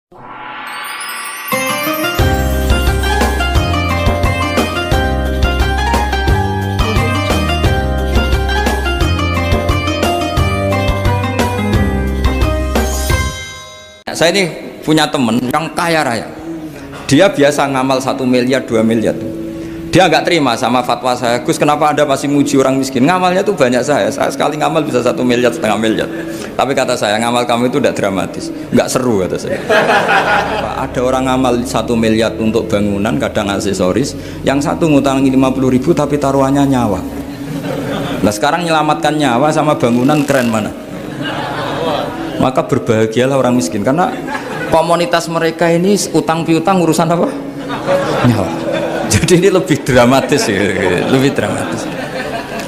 Saya ini punya teman yang kaya raya. Dia biasa ngamal 1 miliar, 2 miliar. Dia nggak terima sama fatwa saya. Gus, kenapa Anda masih muji orang miskin? Ngamalnya tuh banyak saya. Saya sekali ngamal bisa 1 miliar, setengah miliar. Tapi kata saya, ngamal kamu itu udah dramatis, nggak seru kata saya. Ada orang ngamal 1 miliar untuk bangunan, kadang aksesoris. Yang satu ngutangi 50.000 tapi taruhannya nyawa. Nah sekarang menyelamatkan nyawa sama bangunan keren mana? Maka berbahagialah orang miskin karena komunitas mereka ini utang piutang urusan apa? Nyawa. Jadi ini lebih dramatis ya, lebih dramatis,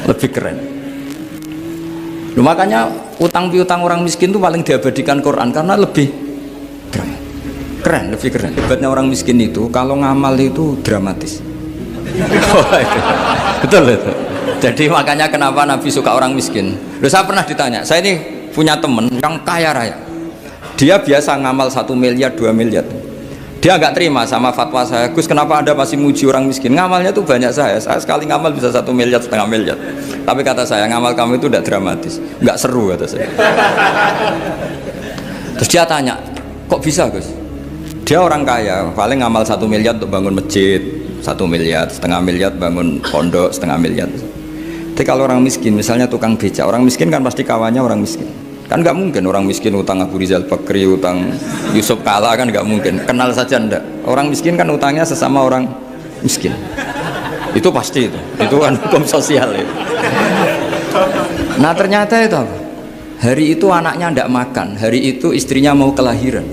lebih keren. Makanya utang piutang orang miskin itu paling diabadikan Quran karena lebih keren, lebih keren. Hebatnya orang miskin itu kalau ngamal itu dramatis. Betul itu. Jadi makanya kenapa Nabi suka orang miskin. Loh, saya pernah ditanya, saya ini punya teman yang kaya raya. Dia biasa ngamal 1 miliar, 2 miliar. Dia nggak terima sama fatwa saya. Gus, kenapa Anda masih muji orang miskin? Ngamalnya tuh banyak saya. Saya sekali ngamal bisa 1 miliar, setengah miliar. Tapi kata saya, ngamal kamu itu udah dramatis, nggak seru kata saya. Terus dia tanya, kok bisa Gus? Dia orang kaya, paling ngamal 1 miliar untuk bangun masjid, 1 miliar, setengah miliar bangun pondok, setengah miliar. Tapi kalau orang miskin, misalnya tukang becak, orang miskin kan pasti kawannya orang miskin. Kan nggak mungkin orang miskin utang Abu Rizal Bakri, utang Yusuf Kala, kan nggak mungkin. Kenal saja ndak. Orang miskin kan utangnya sesama orang miskin. Itu pasti itu kan hukum sosial itu. Nah ternyata itu apa? Hari itu anaknya ndak makan, hari itu istrinya mau kelahiran.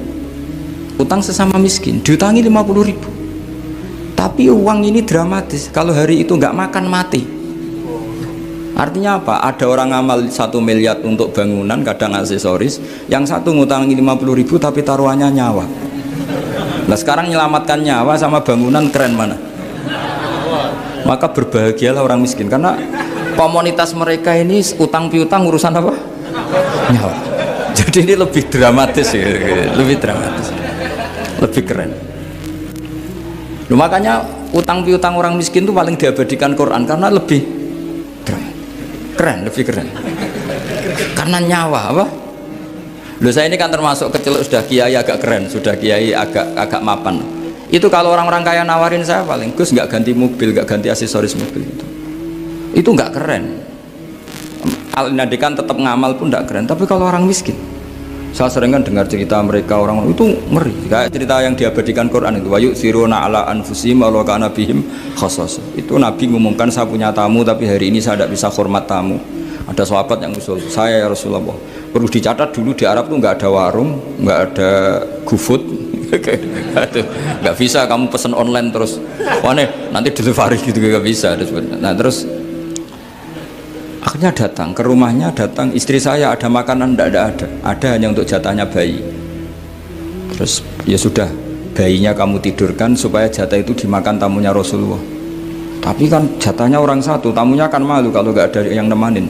Utang sesama miskin, diutangi 50.000. Tapi uang ini dramatis. Kalau hari itu nggak makan mati. Artinya apa? Ada orang ngamal 1 miliar untuk bangunan, kadang aksesoris. Yang satu ngutangi 50.000 tapi taruhannya nyawa. Nah sekarang menyelamatkan nyawa sama bangunan keren mana? Maka berbahagialah orang miskin karena komunitas mereka ini utang piutang urusan apa? Nyawa. Jadi ini lebih dramatis ya, lebih dramatis, lebih keren. Loh, makanya utang piutang orang miskin itu paling diabadikan Quran karena lebih keren, lebih keren karena nyawa apa? Loh saya ini kan termasuk kecil sudah kiai agak keren, sudah kiai agak mapan. Itu kalau orang-orang kaya nawarin saya paling Gus nggak ganti mobil, nggak ganti aksesoris mobil itu nggak keren. Al-Nadikan tetap ngamal pun nggak keren. Tapi kalau orang miskin, saya sering kan dengar cerita mereka orang itu ngeri. Kayak cerita yang diabadikan Quran itu, wa yu'thiruna ala anfusihim walau kana bihim khassasah. Itu Nabi ngumumkan saya punya tamu tapi hari ini saya tidak bisa hormat tamu. Ada sahabat yang usul, saya ya Rasulullah. Perlu dicatat dulu di Arab tuh nggak ada warung, nggak ada GoFood. Nggak bisa kamu pesen online terus. Wah nih, nanti delivery gitu nggak bisa. Nah terus akhirnya datang ke rumahnya, datang istri saya ada makanan, tidak ada hanya untuk jatahnya bayi. Terus ya sudah, bayinya kamu tidurkan supaya jatah itu dimakan tamunya Rasulullah. Tapi kan jatahnya orang satu, tamunya kan malu kalau nggak ada yang nemanin.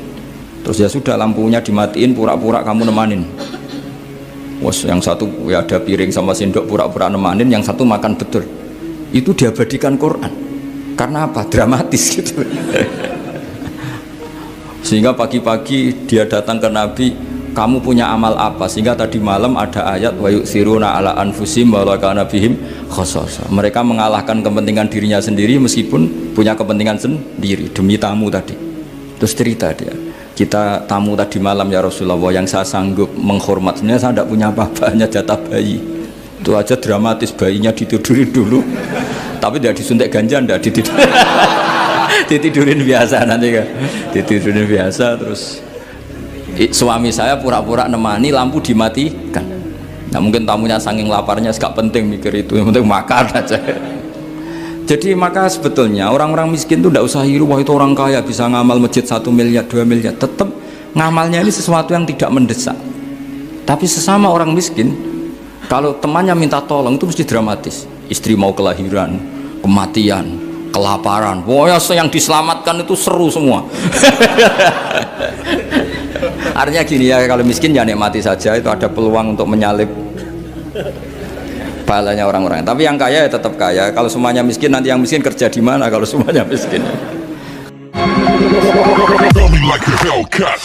Terus ya sudah, lampunya dimatiin, pura-pura kamu nemanin. Wos yang satu ya ada piring sama sendok, pura-pura nemanin, yang satu makan betul. Itu diabadikan Quran. Karena apa? Dramatis gitu. Sehingga pagi-pagi dia datang ke Nabi, kamu punya amal apa? Sehingga tadi malam ada ayat wa yu'thiruna ala anfusihim walau kana bihim khassasah. Mereka mengalahkan kepentingan dirinya sendiri meskipun punya kepentingan sendiri demi tamu tadi. Terus cerita dia, kita tamu tadi malam ya Rasulullah, yang saya sanggup menghormat, sebenarnya saya tidak punya apa-apa, hanya jatah bayi. Itu aja dramatis, bayinya ditidurin dulu. Tapi tidak disuntik ganja, tidak ditidurin. Ditidurin biasa nanti kan, ditidurin biasa. Terus suami saya pura-pura nemani, lampu dimatikan. Nah mungkin tamunya saking laparnya gak penting mikir itu, yang penting makan aja. Jadi maka sebetulnya orang-orang miskin itu tidak usah hiru, wah itu orang kaya bisa ngamal masjid 1 miliar, 2 miliar. Tetap ngamalnya ini sesuatu yang tidak mendesak. Tapi sesama orang miskin, kalau temannya minta tolong itu mesti dramatis. Istri mau kelahiran, kematian, kelaparan, pokoknya yang diselamatkan itu seru semua. Artinya gini ya, kalau miskin ya nikmati saja, itu ada peluang untuk menyalip pahalanya orang-orang. Tapi yang kaya ya tetap kaya. Kalau semuanya miskin, nanti yang miskin kerja di mana kalau semuanya miskin? Coming like a Hellcat.